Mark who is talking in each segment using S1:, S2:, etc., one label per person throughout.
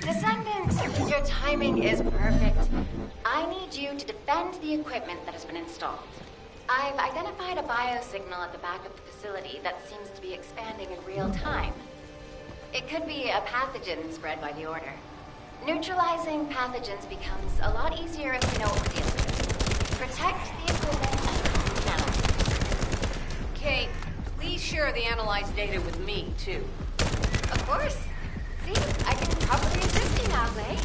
S1: Descendant, your timing is perfect. I need you to defend the equipment that has been installed. I've identified a biosignal at the back of the facility that seems to be expanding in real time. It could be a pathogen spread by the Order. Neutralizing pathogens becomes a lot easier if we know what we're dealing with. Protect the equipment and
S2: Kate, please share the analyzed data with me, too.
S1: of course. See, I can probably assist you now, Clay.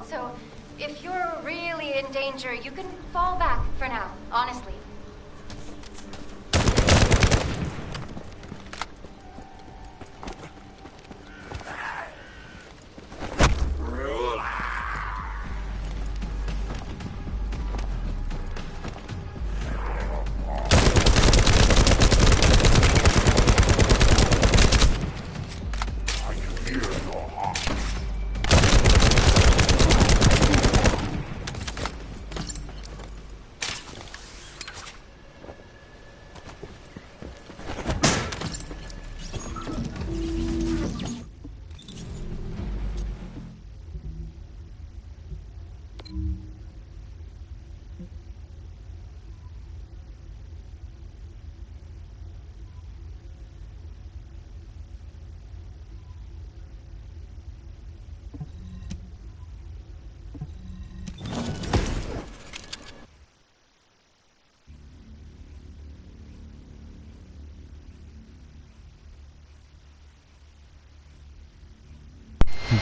S1: So, if you're really in danger, you can fall back for now, honestly.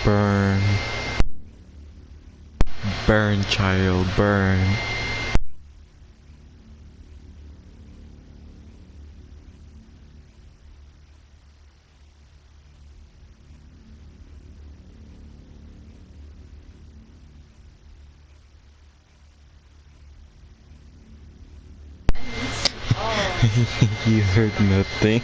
S3: Burn. Burn, child, burn. You heard nothing.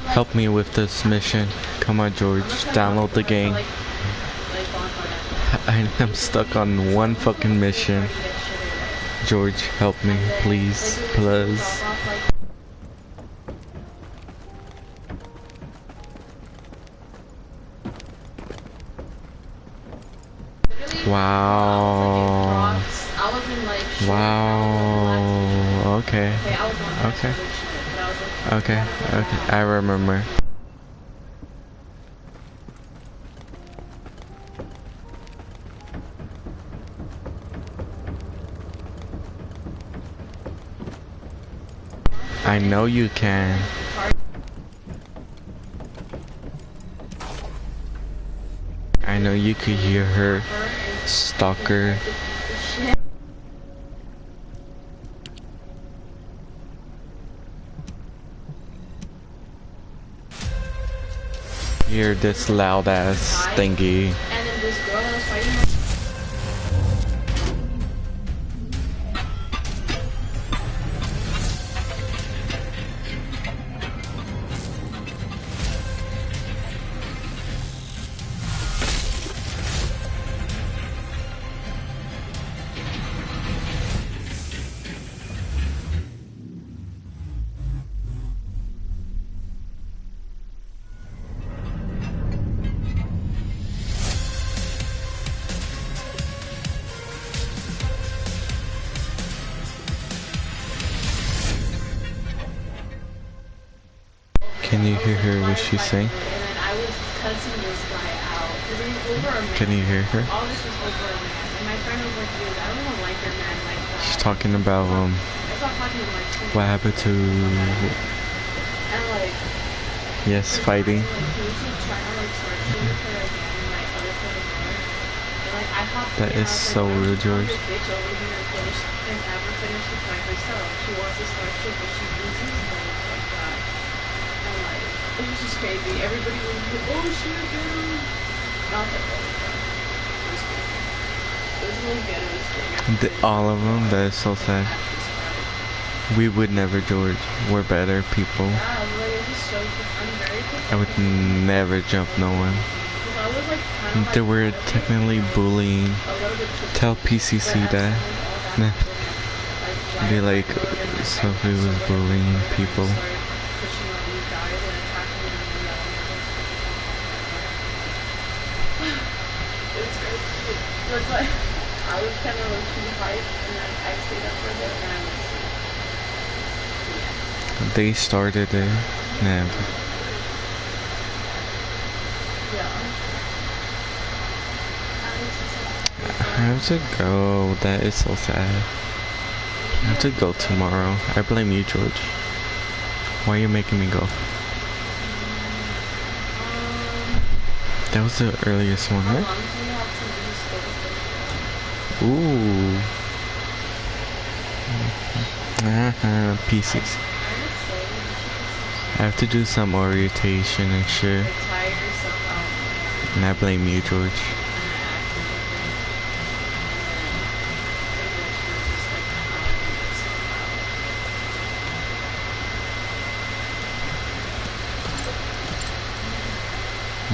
S3: Help me with this mission. Come on, George. Download the game. I'm stuck on one fucking mission. George, help me, please. Please. Wow. Wow. Okay. Okay. Okay. Okay. I remember. I know you can. I know you could hear her, stalker. Hear this loud ass thingy.
S4: And then this girl that was fighting.
S3: Can you hear her what she's saying?
S4: And then I was cussing this guy out. Because it was over a man.
S3: Can you hear her?
S4: All this was over a man. And my friend was like, dude, I don't even like your man like that.
S3: She's talking about
S4: I stopped talking to my friend.
S3: what happened to
S4: And like,
S3: yes, fighting.
S4: like he was just trying to like start shooting with her again. And like other friend was there. And like I hopped
S3: That
S4: in,
S3: is
S4: I was
S3: so
S4: like,
S3: rude, George.
S4: This bitch over here and never finish the fight herself. She wants to start shit, but she loses like that. And like, it was just crazy. Everybody was like, oh shit, dude. Not that it was good. It was really good. It was good.
S3: All of them. That is so sad. We would never, George. We're better people.
S4: Yeah, like, it was so good. I'm very
S3: I would never jump no one.
S4: because I was like kind of
S3: They were technically bullying.
S4: a little bit
S3: Tell PCC that. Nah. Be like, Sophie was bullying people.
S4: It's like I was kind of low-key hyped, and then I stayed up for a bit, and I was
S3: They started it. Nah. I have to go. That is so sad. I have to go tomorrow. I blame you, George. Why are you making me go? That was the earliest one, right? Ooh. Pieces. I have to do some orientation and shit. And I blame you, George.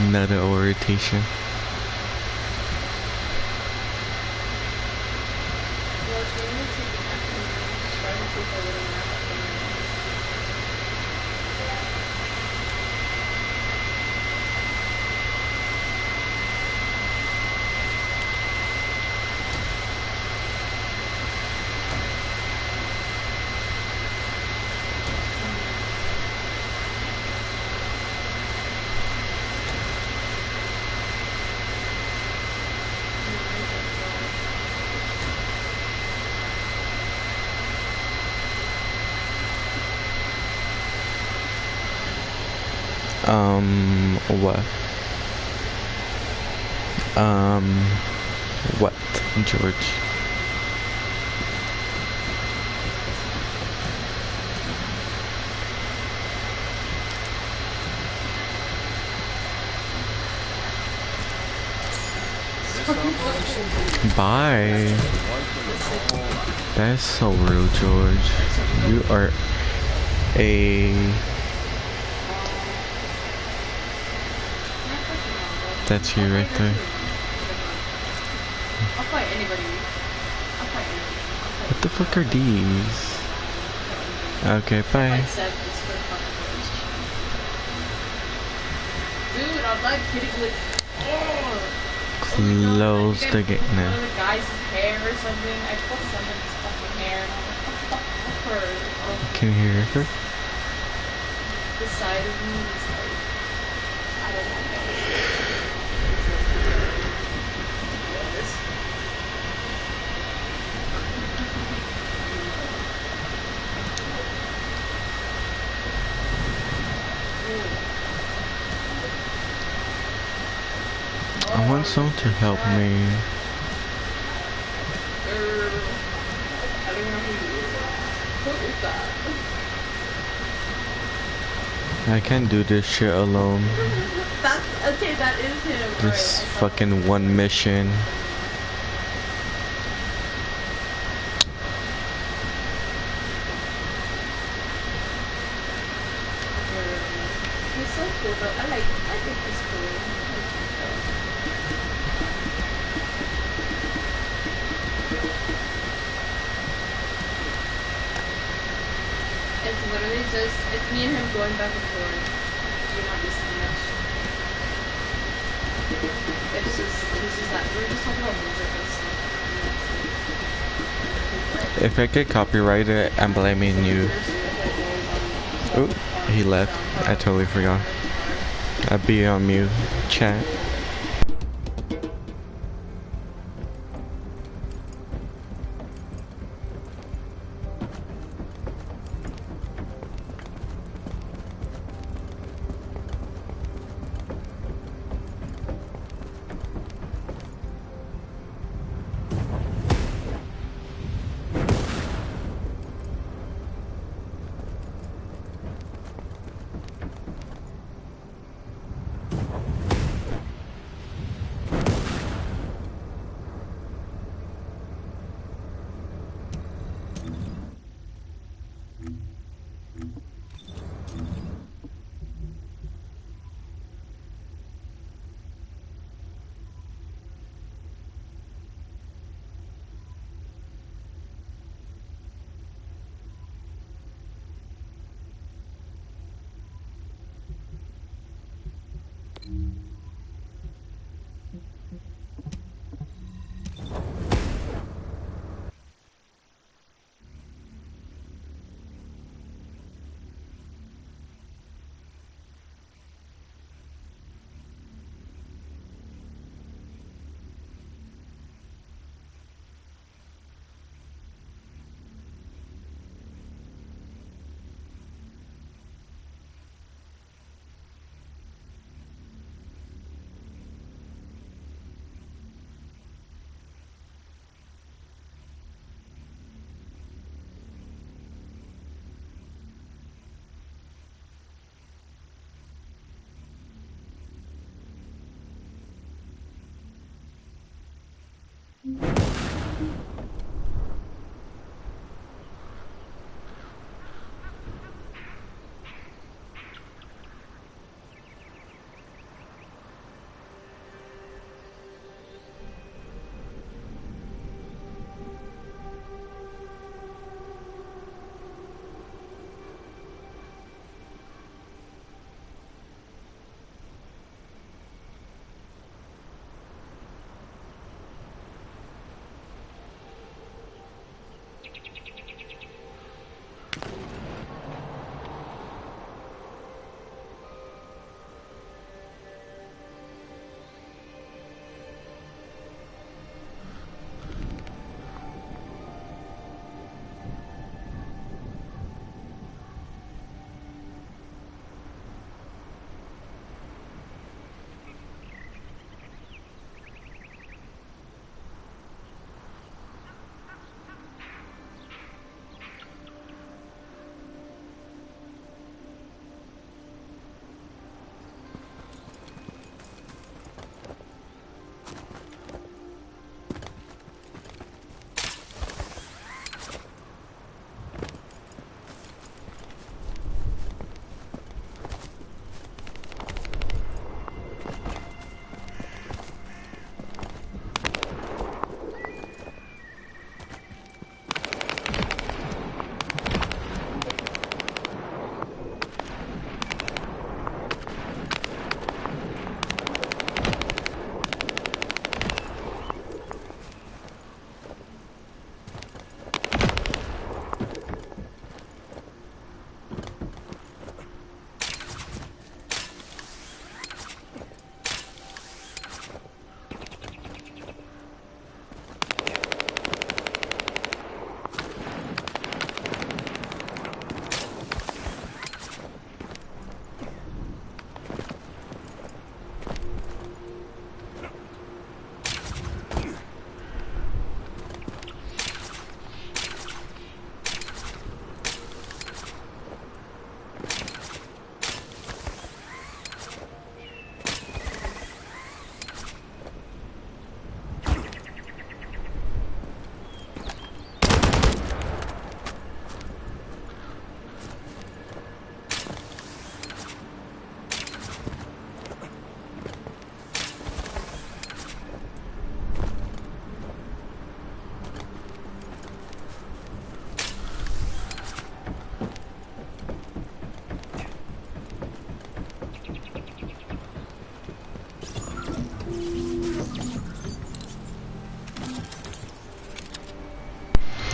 S3: Another orientation. What? What, George? Bye. That's so rude, George. You are a... That's you right there.
S4: I'll fight anybody. I'll fight anybody.
S3: What the fuck are these? Okay, bye.
S4: Dude, I'm not kidding with.
S3: Close the gate
S4: One
S3: now.
S4: of the guy's hair or something. I put somebody's fucking hair and I'm like, what the fuck her?
S3: Can you hear her?
S4: The side of me is like, I don't know.
S3: I want someone to help me.
S4: I don't know who is that?
S3: I can't do this shit alone.
S4: That's okay, that is him.
S3: This fucking one mission.
S4: He's so cool though. I think he's cool. It's literally just, it's me and him going back and forth. You're not missing much. It's just that, we're just talking about music and stuff.
S3: If I get copyrighted, I'm blaming you. Oh, he left. I totally forgot. I'd be on mute. Chat.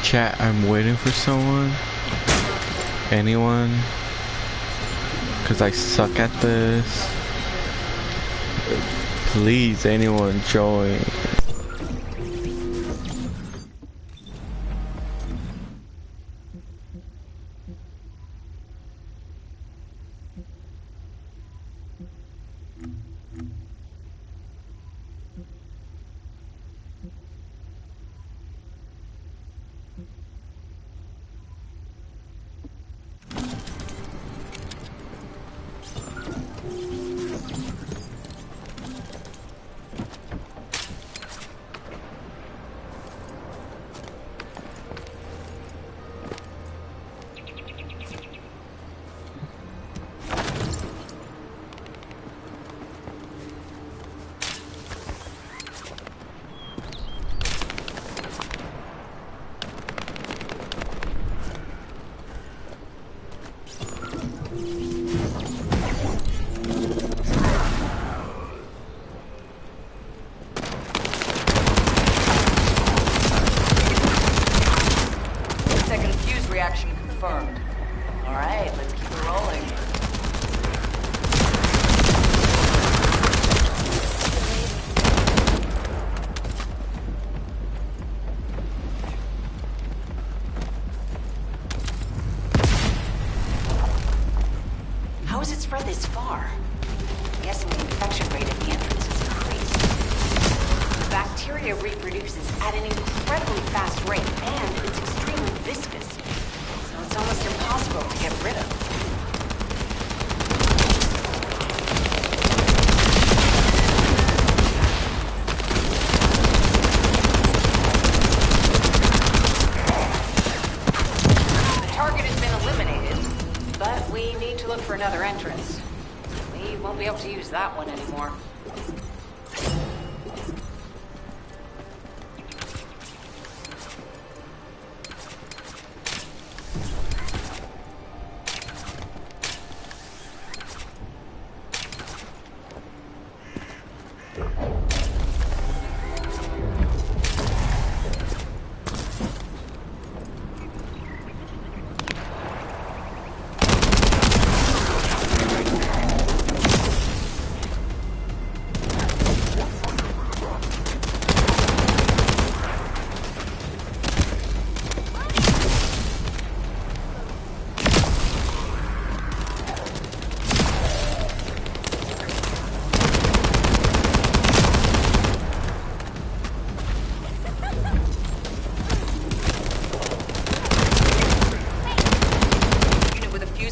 S3: Chat, I'm waiting for someone. Anyone? Cause I suck at this. Please, anyone join.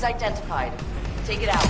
S2: Identified. Take it out.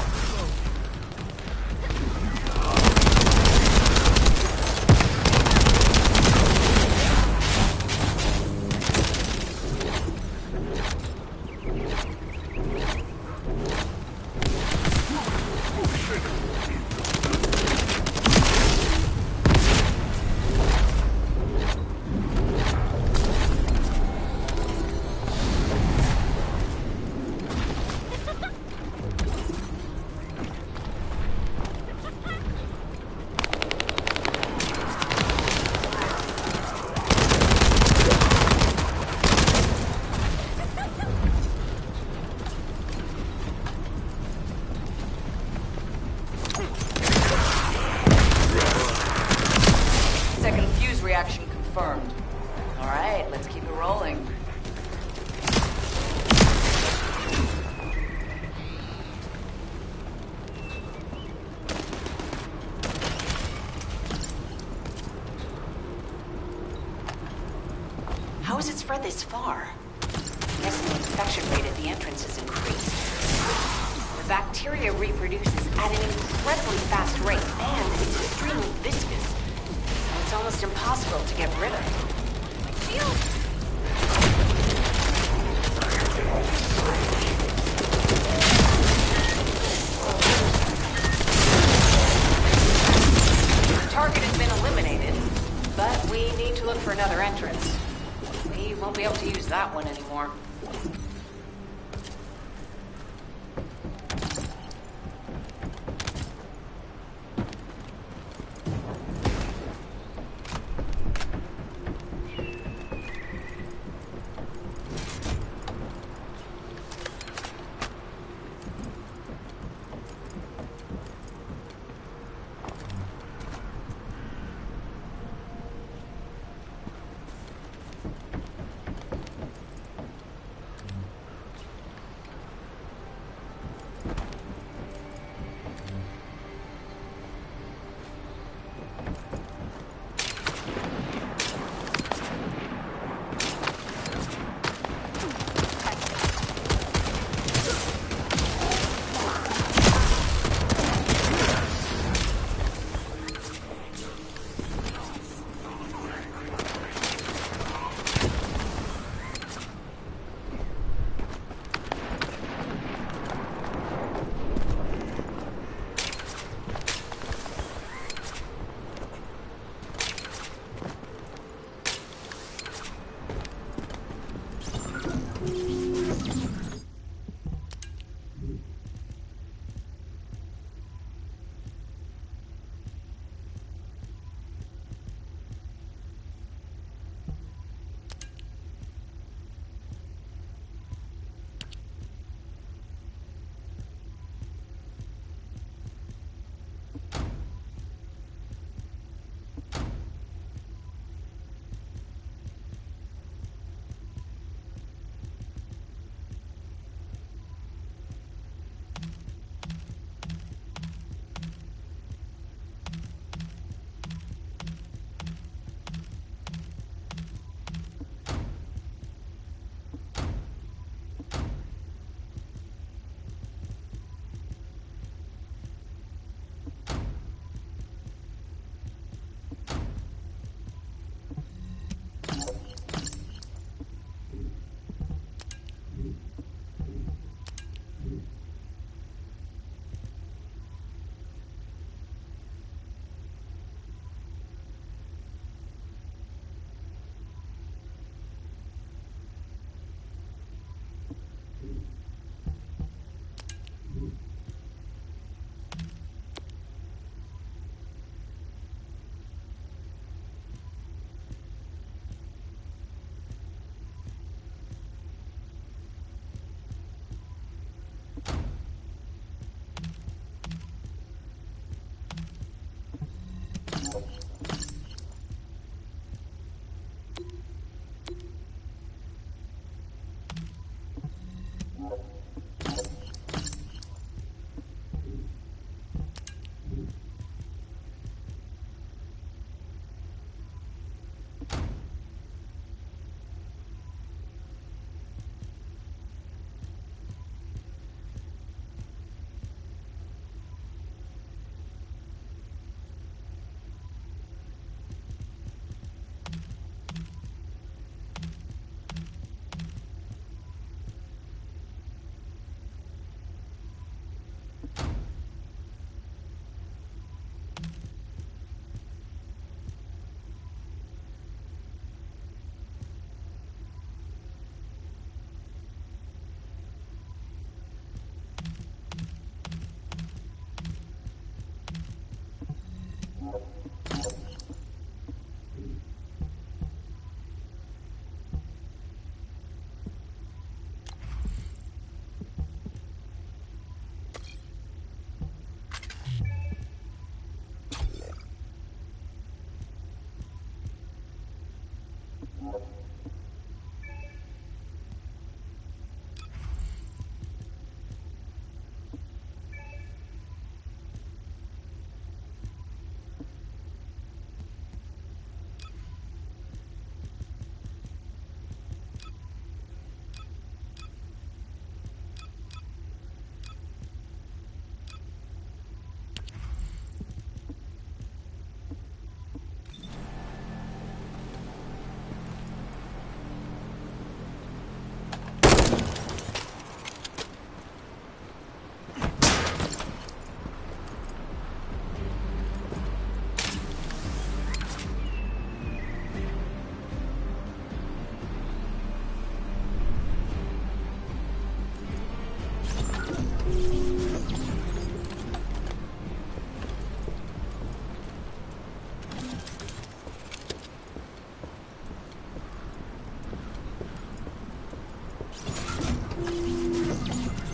S5: How has it spread this far? I'm guessing the infection rate at the entrance has increased. The bacteria reproduces at an incredibly fast rate, and it's extremely viscous. So it's almost impossible to get rid of.
S2: The target has been eliminated, but we need to look for another entrance. We won't be able to use that one anymore.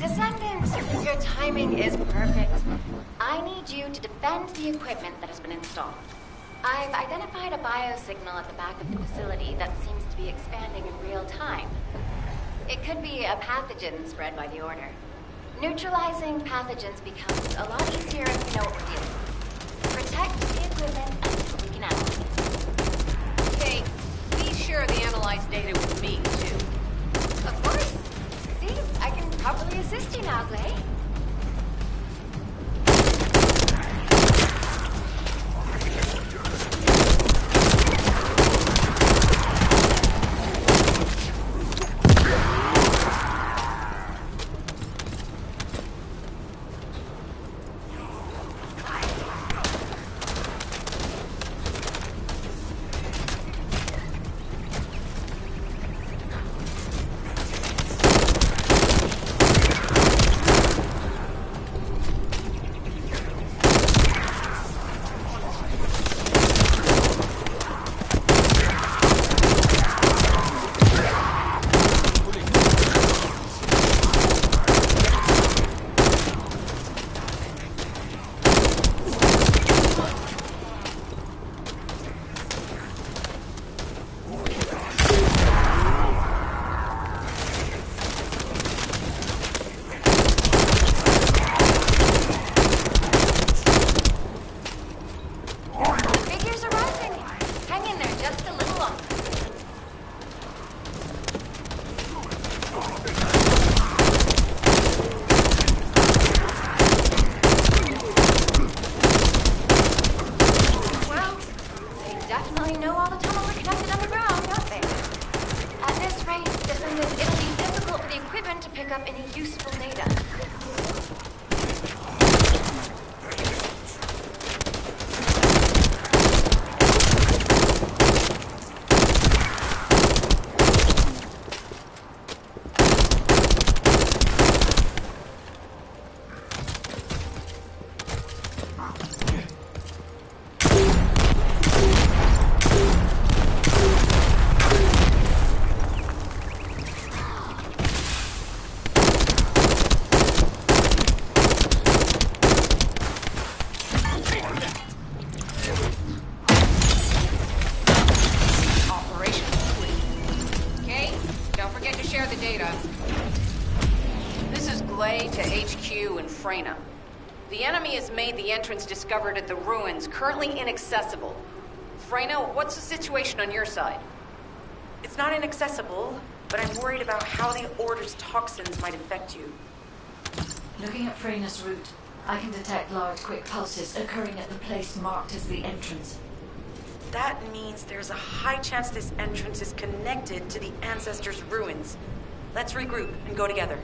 S1: Descendant, your timing is perfect. I need you to defend the equipment that has been installed. I've identified a biosignal at the back of the facility that seems to be expanding in real time. It could be a pathogen spread by the Order. Neutralizing pathogens becomes a lot easier if we know what we're dealing with. Protect the equipment until we can analyze it.
S5: Okay, please share the analyzed data with me, too.
S1: Of course. See, I can probably assist you now, Glay.
S5: The enemy has made the entrance discovered at the ruins currently inaccessible. Freyna, what's the situation on your side?
S6: It's not inaccessible, but I'm worried about how the Order's toxins might affect you.
S7: Looking at Freyna's route, I can detect large, quick pulses occurring at the place marked as the entrance.
S6: That means there's a high chance this entrance is connected to the Ancestors' ruins. Let's regroup and go together.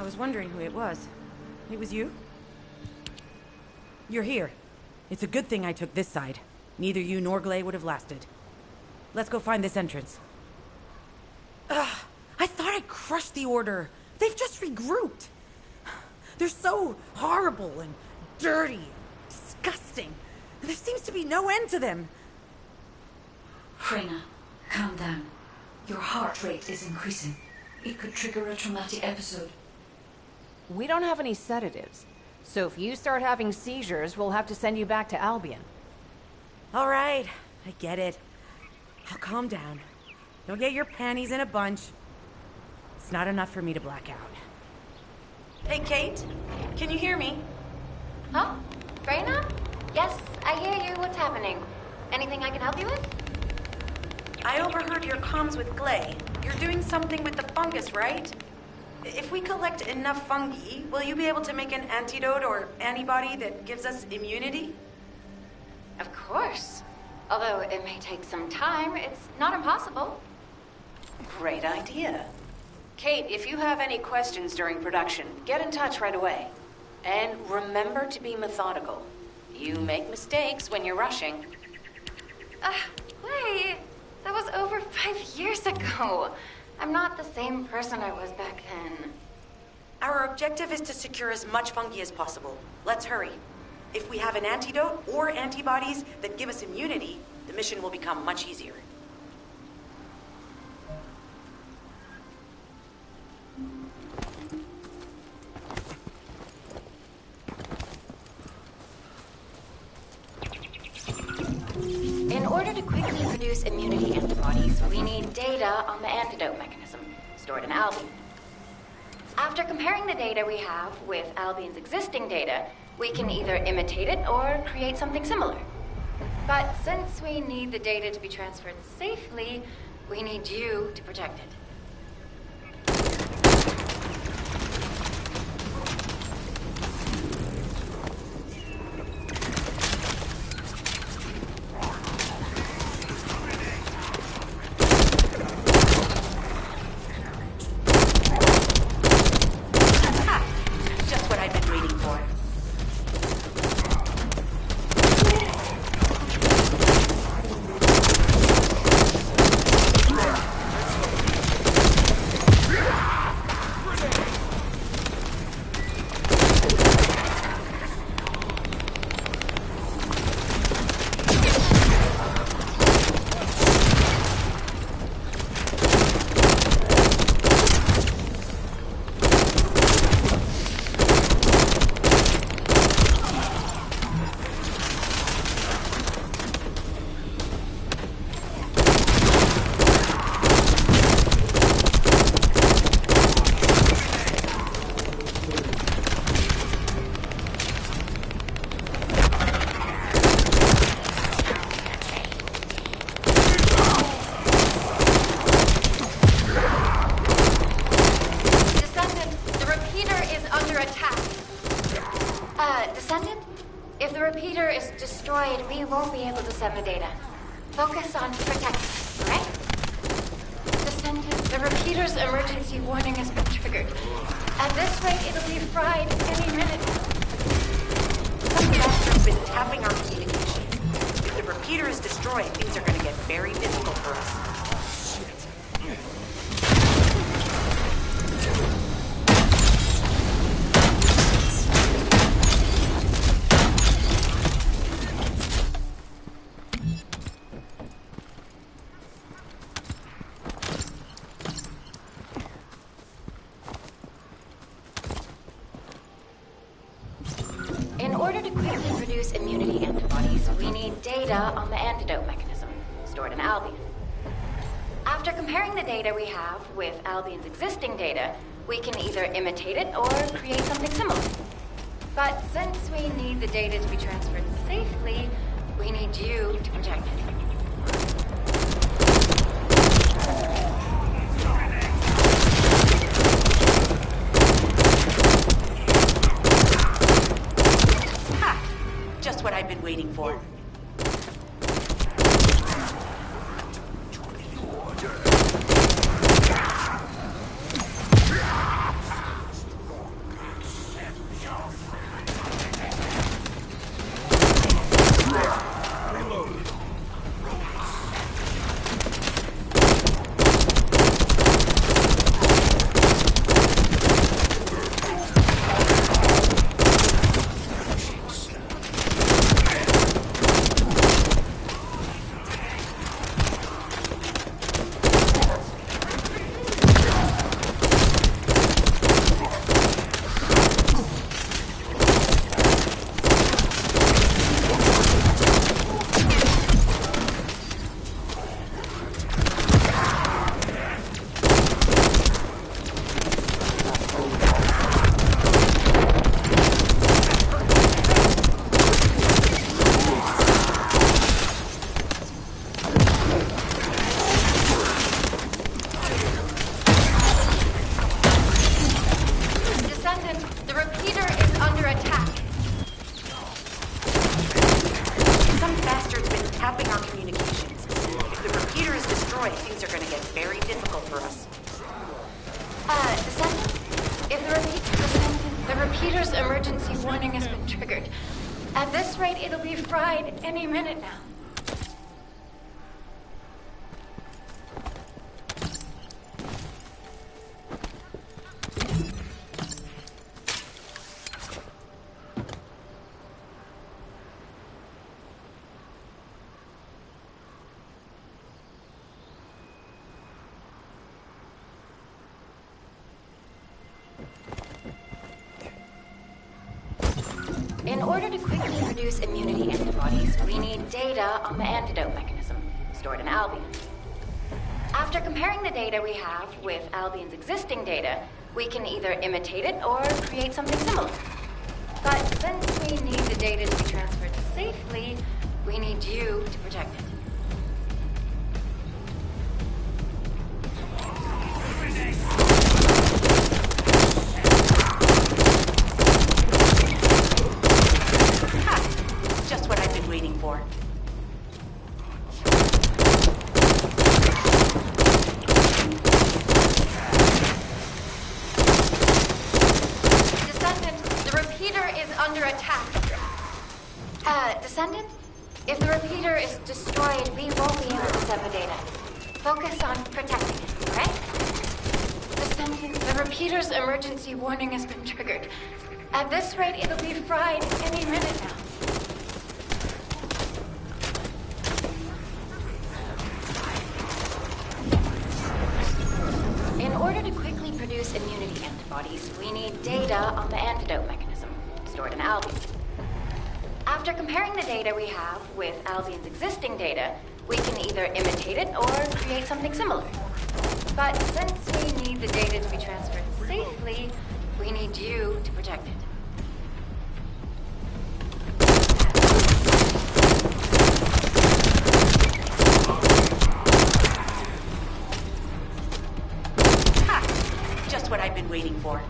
S6: was wondering who it was. It was you? You're here. It's a good thing I took this side. Neither you nor Glay would have lasted. Let's go find this entrance. Ugh, I thought I crushed the Order. They've just regrouped. They're so horrible and dirty and disgusting. There seems to be no end to them.
S7: Freyna, calm down. Your heart rate is increasing. It could trigger a traumatic episode.
S2: We don't have any sedatives, so if you start having seizures, we'll have to send you back to Albion.
S6: All right, I get it. I'll calm down. Don't get your panties in a bunch. It's not enough for me to black out. Hey, Kate? Can you hear me?
S1: Huh? Freyna? Yes, I hear you. What's happening? Anything I can help you with?
S6: I overheard your comms with Glay. You're doing something with the fungus, right? If we collect enough fungi, will you be able to make an antidote or antibody that gives us immunity?
S1: Of course. Although it may take some time, it's not impossible.
S5: Great idea. Kate, if you have any questions during production, get in touch right away. And remember to be methodical. You make mistakes when you're rushing.
S1: Wait. That was over 5 years ago. I'm not the same person I was back then.
S6: Our objective is to secure as much fungi as possible. Let's hurry. If we have an antidote or antibodies that give us immunity, the mission will become much easier.
S1: In order to quickly produce immunity antibodies, we need data on the antidote mechanism, stored in Albion. After comparing the data we have with Albion's existing data, we can either imitate it or create something similar. But since we need the data to be transferred safely, we need you to protect it.
S6: Just what I've been waiting for.
S1: Descendant, if the repeater is destroyed, we won't be able to send the data. Focus on protecting, right? Descendant, the repeater's emergency warning has been triggered. At this rate, it'll be fried any minute.
S6: Some monster's been tapping our communication. If the repeater is destroyed, things are going to get very difficult for us.
S1: In order to quickly produce immunity antibodies, we need data on the antidote mechanism, stored in Albion. After comparing the data we have with Albion's existing data, we can either imitate it or create something similar. But since we need the data to be transferred safely, we need you to protect it.
S6: Just what I've been waiting for.
S1: warning has been triggered. At this rate, it'll be fried any minute now. In order to quickly produce immunity antibodies, we need data on the antidote mechanism, stored in Albion. After comparing the data we have with Albion's existing data, we can either imitate it or create something similar. But since we need the data to be transferred safely, we need you to protect it.
S5: Just what I've been waiting for.
S1: Descendant, the repeater is under attack. Descendant? If the repeater is destroyed, we won't be able to send the data. Focus on protecting it, alright? Descendant, the repeater's emergency warning has been triggered. At this rate, it'll be fried any minute now. In order to quickly produce immunity antibodies, we need data on the antidote mechanism, stored in Albion. After comparing the data we have with Albion's existing data, we can either imitate it or create something similar. But since we need the data to be transferred safely, we need you to protect it.
S5: Just what I've been waiting for.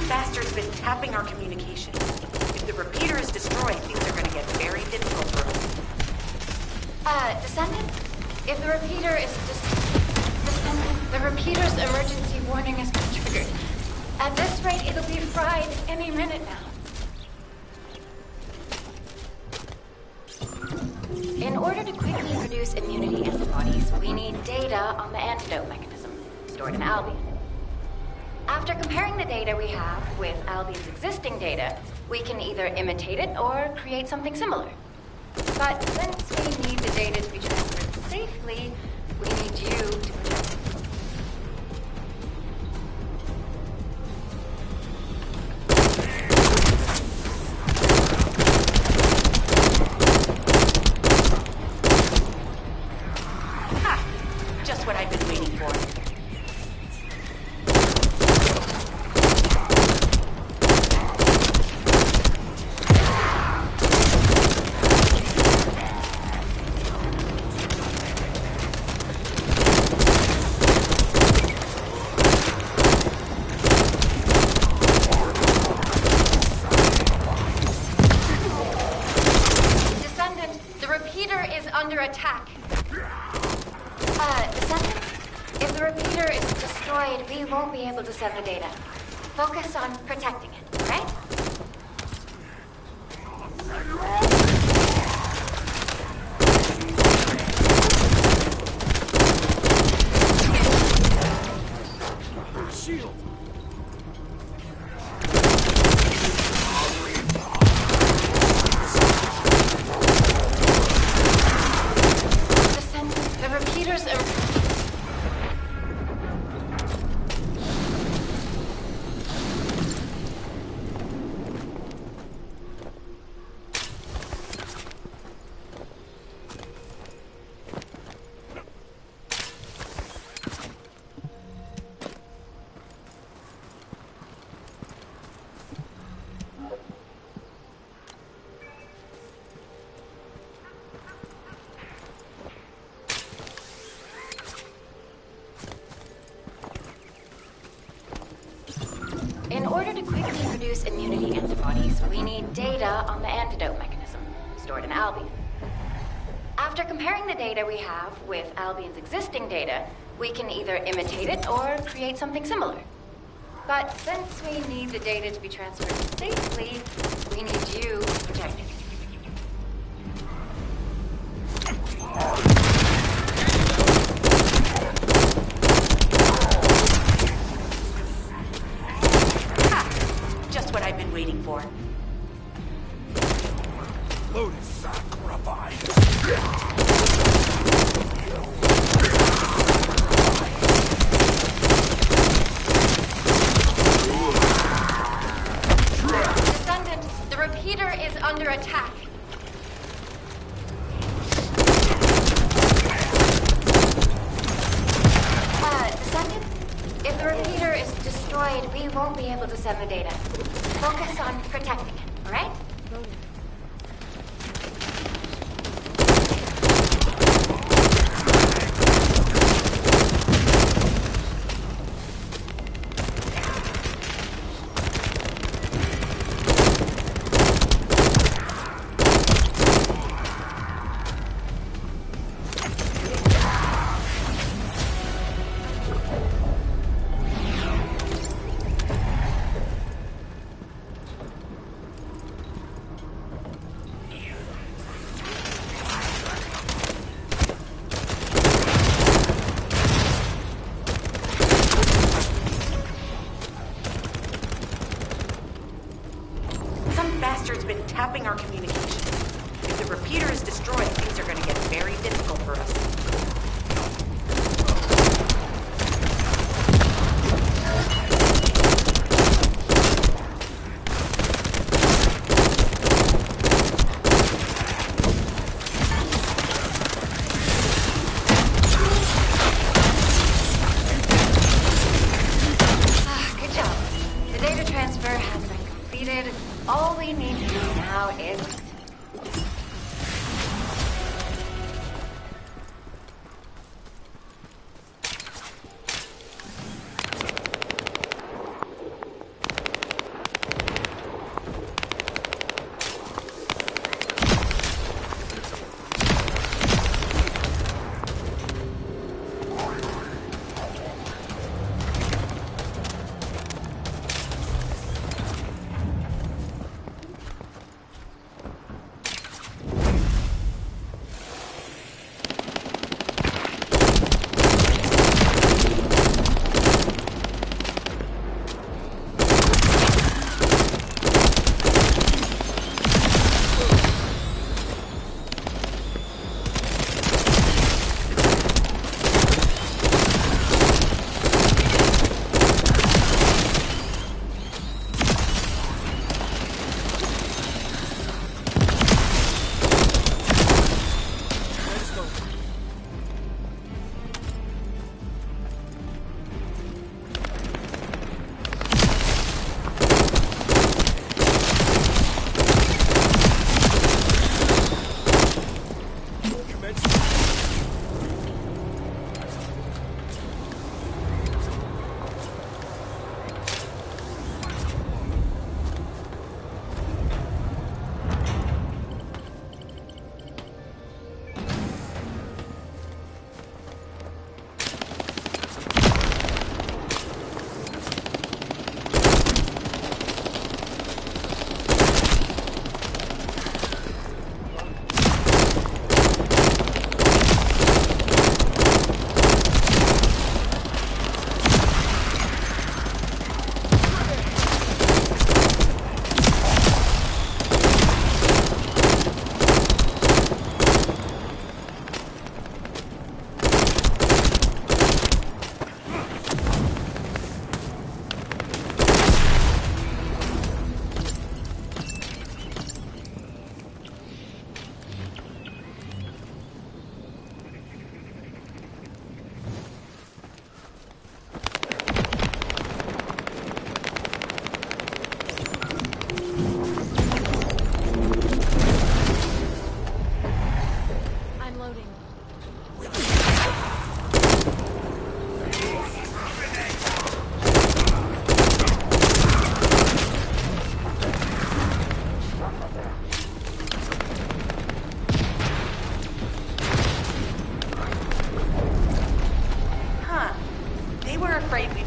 S5: Bastard's been tapping our communication. If the repeater is destroyed, things are gonna get very difficult for us.
S1: Descendant? If the repeater is Descendant, the repeater's emergency warning has been triggered. At this rate, it'll be fried any minute now. In order to quickly produce immunity antibodies, we need data on the antidote mechanism, stored in Albion. After comparing the data we have with Albion's existing data, we can either imitate it or create something similar. But since we need the data to be transferred safely, we need you to protect it.
S5: Just what I've been waiting for.
S1: Under attack. Descendant? If the repeater is destroyed, we won't be able to send the data. Focus on protecting it, right? Descendant, the repeaters are... In order to quickly produce immunity antibodies, we need data on the antidote mechanism, stored in Albion. After comparing the data we have with Albion's existing data, we can either imitate it or create something similar. But since we need the data to be transferred safely, we need you to protect it.
S5: Just what I've been waiting for.
S8: Loaded sacrifice.
S1: Descendant, the repeater is under attack. Descendant, if the repeater is destroyed, we won't be able to send the data. Focus on protecting it, all right?
S5: Bastard's been tapping our communication. If the repeater is destroyed, things are going to get very difficult for us.
S1: Good job. The data transfer has been completed. All we need to do now is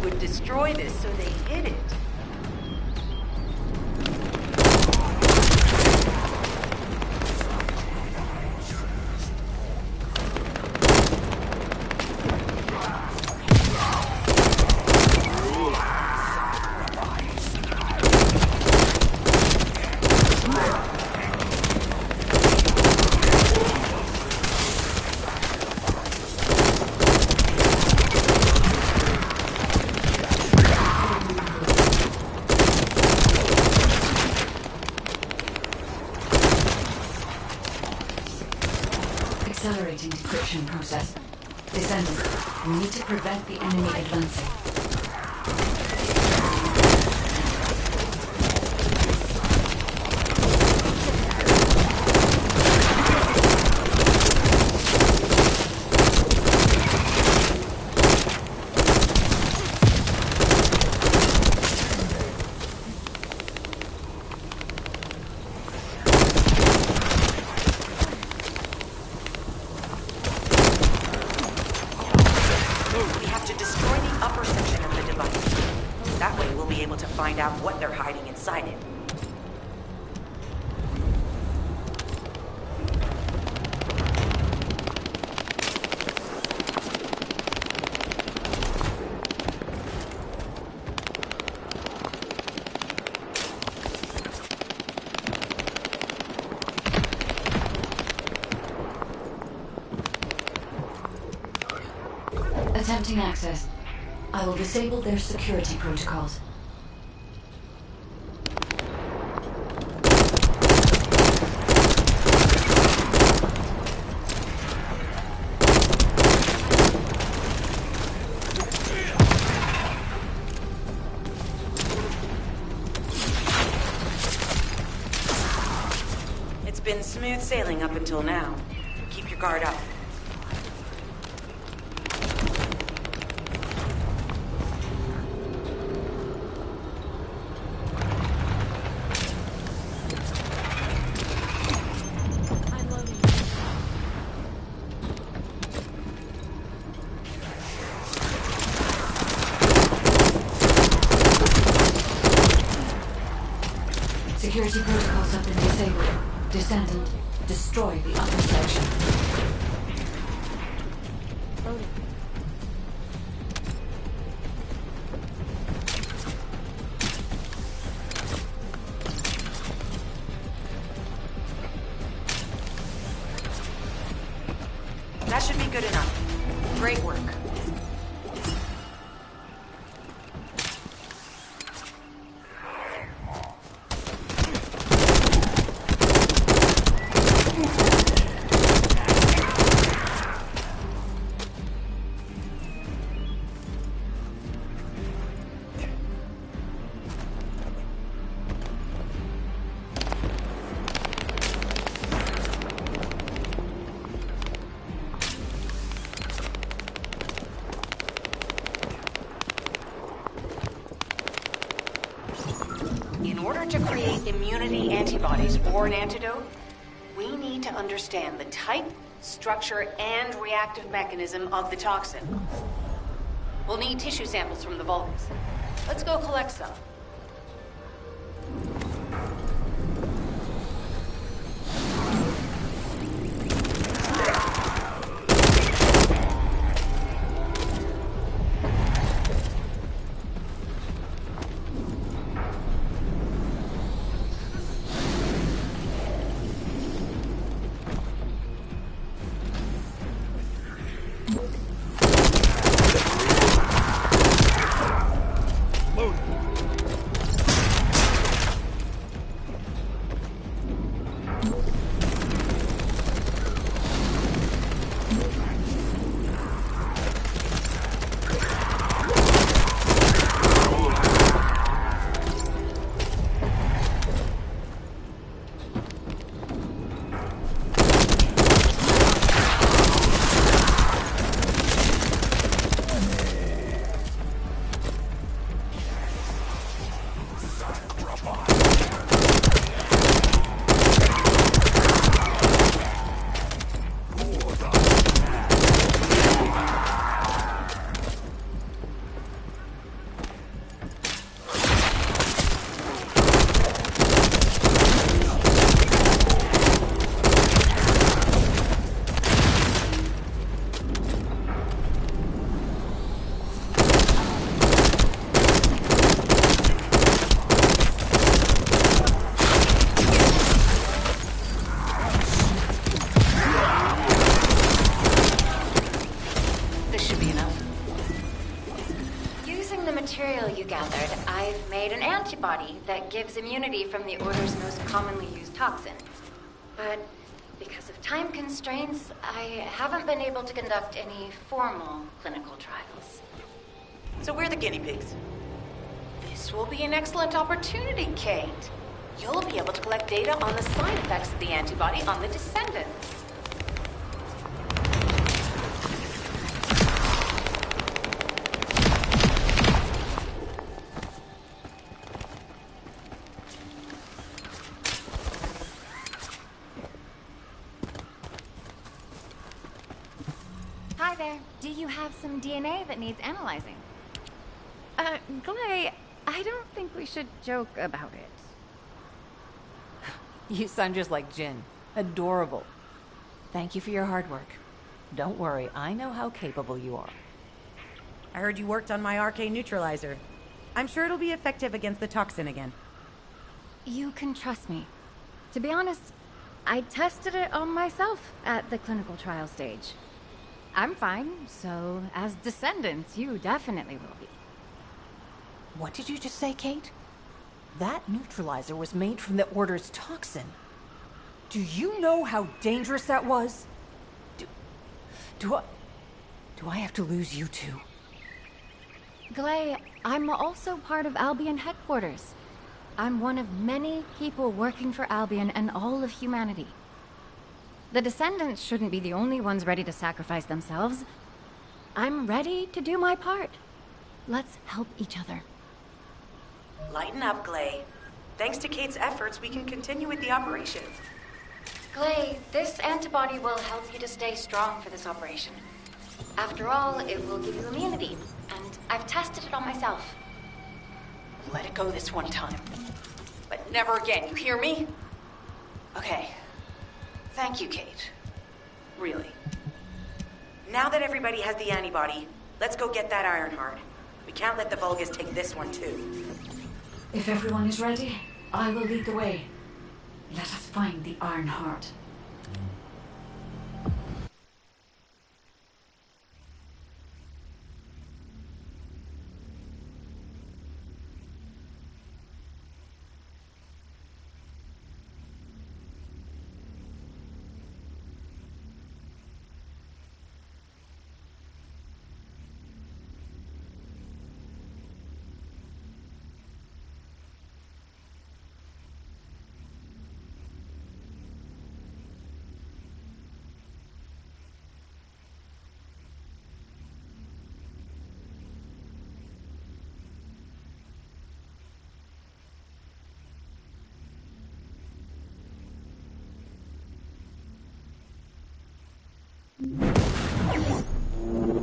S5: would destroy this, so they hid it.
S7: Accelerating decryption process. Descendant, we need to prevent the enemy advancing.
S5: We have to destroy the upper section of the device. That way we'll be able to find out what they're hiding inside it.
S7: Attempting access. I will disable their security protocols.
S5: It's been smooth sailing up until now. Keep your guard up.
S7: Security protocols have been disabled. Descendant, destroy the upper section.
S5: That should be good enough. Great work. In order to create immunity antibodies or an antidote, we need to understand the type, structure, and reactive mechanism of the toxin. We'll need tissue samples from the Vulcans. Let's go collect some.
S1: material you gathered, I've made an antibody that gives immunity from the Order's most commonly used toxin. But because of time constraints, I haven't been able to conduct any formal clinical trials.
S5: So we're the guinea pigs. This will be an excellent opportunity, Kate. You'll be able to collect data on the side effects of the antibody on the Descendants.
S1: Hi there. Do you have some DNA that needs analyzing? Glay, I don't think we should joke about it.
S2: You sound just like Jin. Adorable. Thank you for your hard work. Don't worry, I know how capable you are.
S6: I heard you worked on my arcane neutralizer. I'm sure it'll be effective against the toxin again.
S1: You can trust me. To be honest, I tested it on myself at the clinical trial stage. I'm fine, so as Descendants, you definitely will be.
S2: What did you just say, Kate? That neutralizer was made from the Order's toxin. Do you know how dangerous that was? Do I have to lose you too?
S1: Glay, I'm also part of Albion headquarters. I'm one of many people working for Albion and all of humanity. The Descendants shouldn't be the only ones ready to sacrifice themselves. I'm ready to do my part. Let's help each other.
S5: Lighten up, Glay. Thanks to Kate's efforts, we can continue with the operation.
S1: Glay, this antibody will help you to stay strong for this operation. After all, it will give you immunity, and I've tested it on myself.
S5: Let it go this one time. But never again, you hear me? Okay. Thank you, Kate. Really. Now that everybody has the antibody, let's go get that Ironheart. We can't let the Vulgus take this one, too.
S7: If everyone is ready, I will lead the way. Let us find the Ironheart.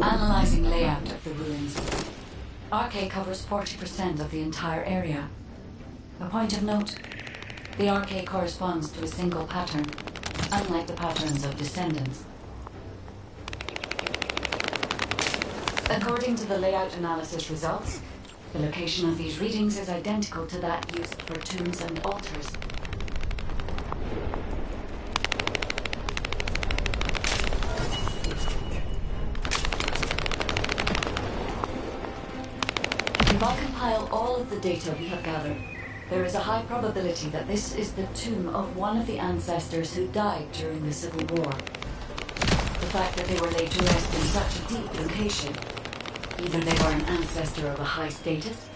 S7: Analyzing layout of the ruins. RK covers 40% of the entire area. A point of note, the RK corresponds to a single pattern, unlike the patterns of Descendants. According to the layout analysis results, the location of these readings is identical to that used for tombs and altars. If I compile all of the data we have gathered, there is a high probability that this is the tomb of one of the ancestors who died during the Civil War. The fact that they were laid to rest in such a deep location, either they were an ancestor of a high status,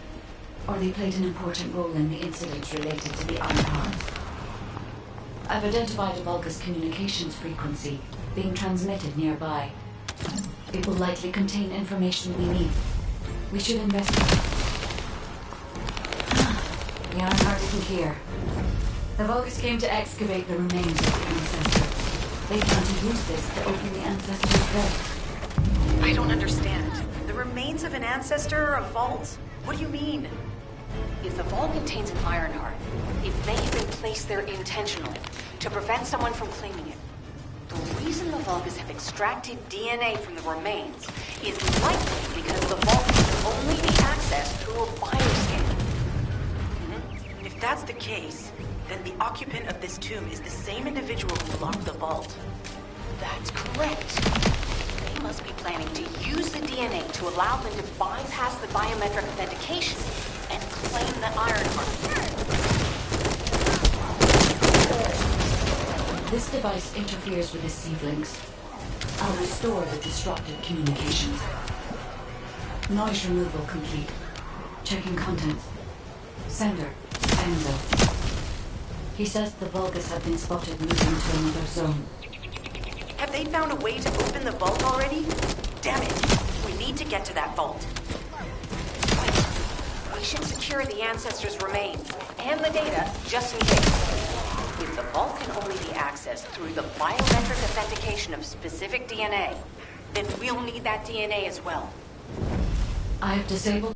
S7: or they played an important role in the incidents related to the Ironhearts. I've identified a Vulgus communications frequency being transmitted nearby. It will likely contain information we need. We should investigate. The Ironheart isn't here. The Vulgus came to excavate the remains of the ancestor. They plan to use this to open the ancestor's vault.
S5: I don't understand. The remains of an ancestor, a vault? What do you mean? If the vault contains an Ironheart, it may have been placed there intentionally to prevent someone from claiming it. The reason the Vulgus have extracted DNA from the remains is likely because the vault can only be accessed through a bioscan. If that's the case, then the occupant of this tomb is the same individual who locked the vault. That's correct. They must be planning planning to use the DNA to allow them to bypass the biometric authentication and claim the Ironheart.
S7: This device interferes with the sieve links. I'll restore the disrupted communications. Noise removal complete. Checking contents. Sender, Enzo. He says the Vulgus have been spotted moving to another zone.
S5: Have they found a way to open the vault already? Damn it! We need to get to that vault. Wait. We should secure the Ancestors' remains and the data just in case. If the vault can only be accessed through the biometric authentication of specific DNA, then we'll need that DNA as well.
S7: I have disabled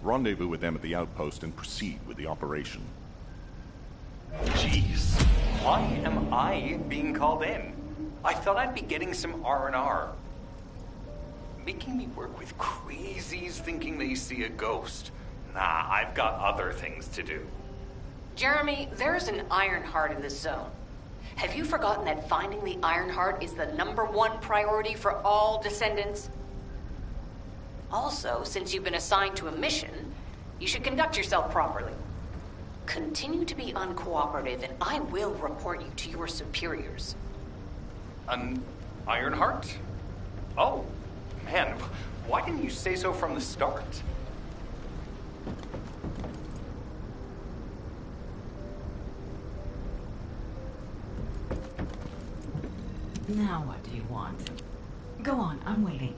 S9: Rendezvous with them at the outpost and proceed with the operation.
S10: Jeez, why am I being called in? I thought I'd be getting some R&R. Making me work with crazies thinking they see a ghost. Nah, I've got other things to do.
S5: Jeremy, there's an Ironheart in this zone. Have you forgotten that finding the Ironheart is the #1 priority for all Descendants? Also, since you've been assigned to a mission, you should conduct yourself properly. Continue to be uncooperative, and I will report you to your superiors.
S10: An Ironheart? Oh, man, why didn't you say so from the start?
S6: Now what do you want? Go on, I'm waiting.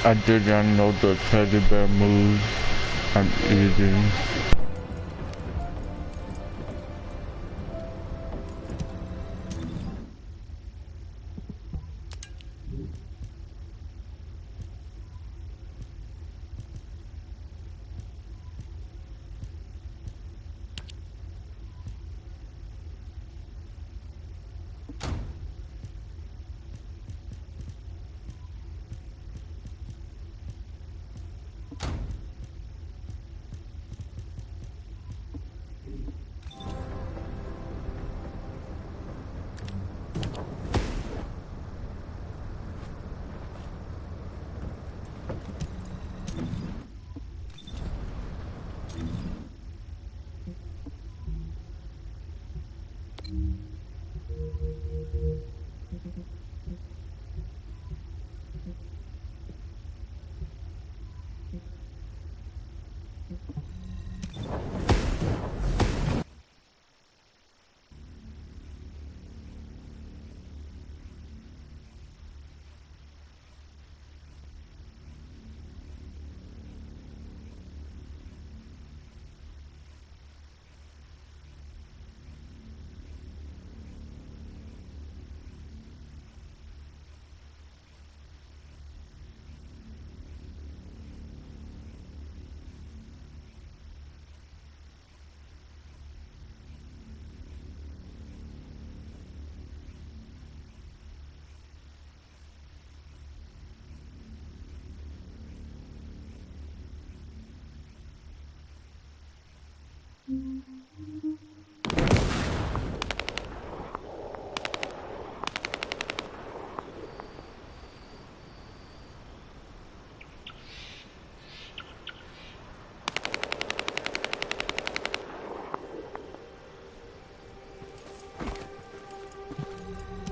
S3: I did not know the teddy bear moves. I'm eating.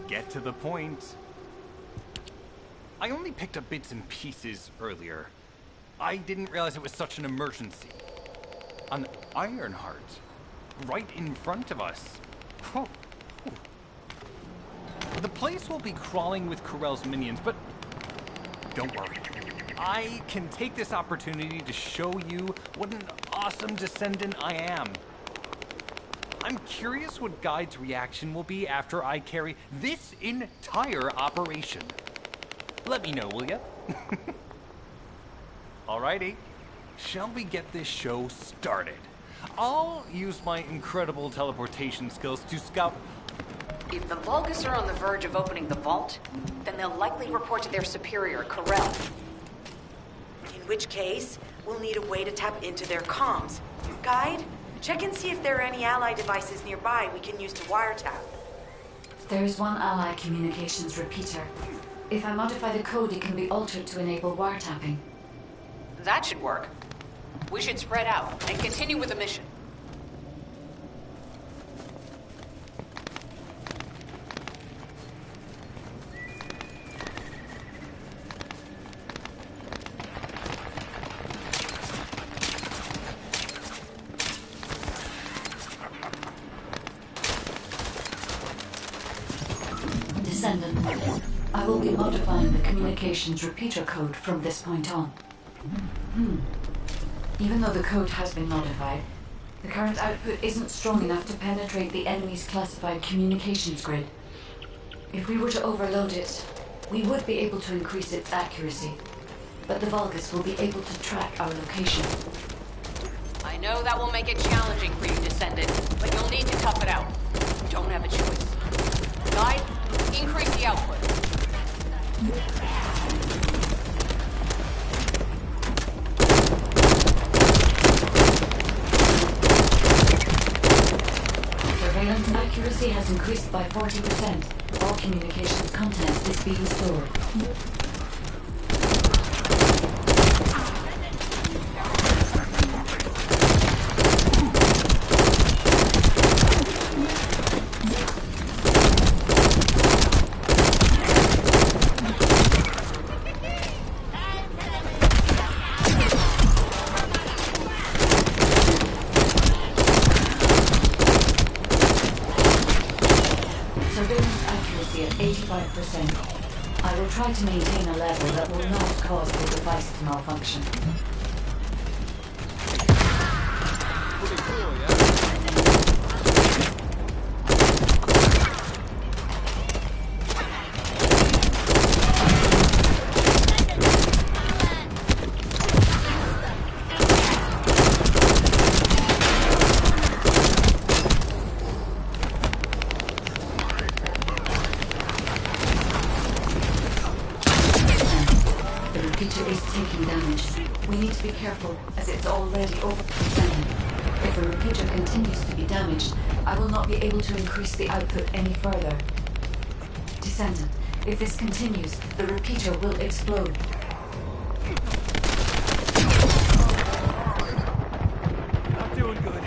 S10: Get to the point. I only picked up bits and pieces earlier. I didn't realize it was such an emergency. An Ironheart. Right in front of us. Oh. The place will be crawling with Corell's minions, but don't worry. I can take this opportunity to show you what an awesome Descendant I am. I'm curious what Guide's reaction will be after I carry this entire operation. Let me know, will ya? Alrighty. Shall we get this show started? I'll use my incredible teleportation skills to scout...
S5: If the Vulgus are on the verge of opening the vault, then they'll likely report to their superior, Corell. In which case, we'll need a way to tap into their comms. Guide, check and see if there are any ally devices nearby we can use to wiretap.
S7: There is one ally communications repeater. If I modify the code, it can be altered to enable wiretapping.
S5: That should work. We should spread out and continue with the mission.
S7: Descendant, I will be modifying the communications repeater code from this point on. Even though the code has been modified, the current output isn't strong enough to penetrate the enemy's classified communications grid. If we were to overload it, we would be able to increase its accuracy, but the Vulgus will be able to track our location.
S5: I know that will make it challenging for you, Descendant, but you'll need to tough it out. You don't have a choice. Guide, increase the output.
S7: Surveillance accuracy has increased by 40%. All communications content is being stored. Surveillance accuracy at 85%. I will try to maintain a level that will not cause the device to malfunction. The repeater is taking damage. We need to be careful, as it's already overextended. If the repeater continues to be damaged, I will not be able to increase the output any further. Descendant, if this continues, the repeater will explode.
S8: Not doing good.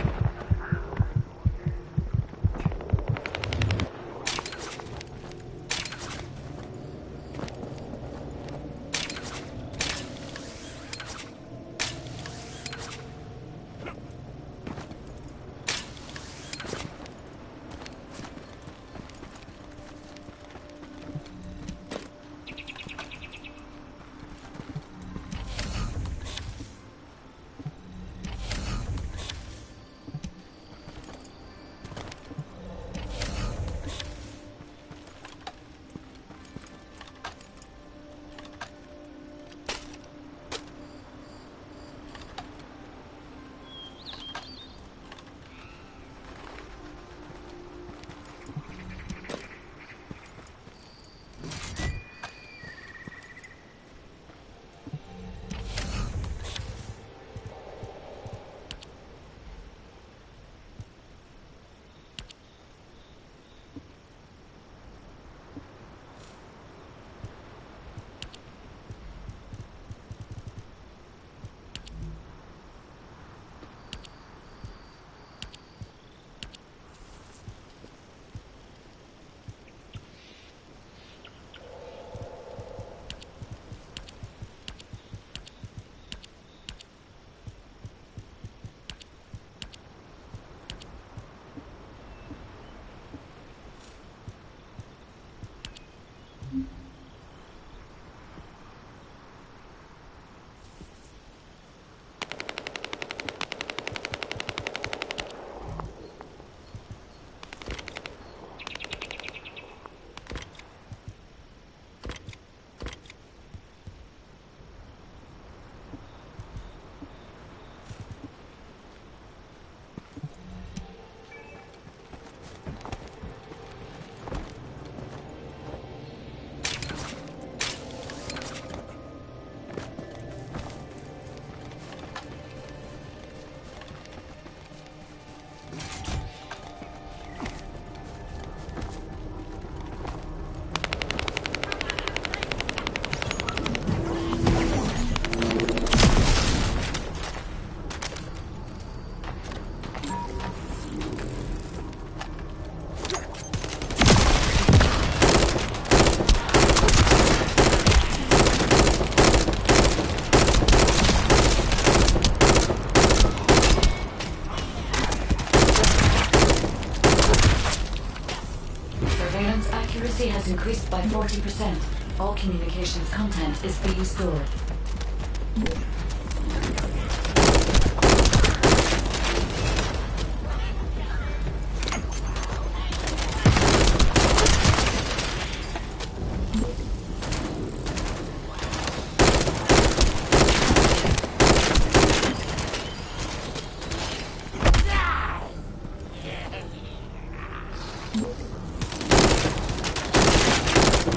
S7: Surveillance accuracy has increased by 40%. All communications content is being stored.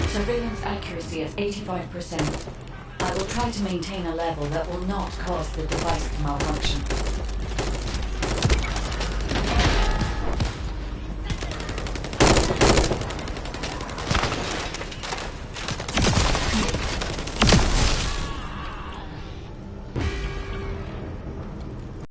S7: Surveillance accuracy at 85%. I will try to maintain a level that will not cause the device to malfunction.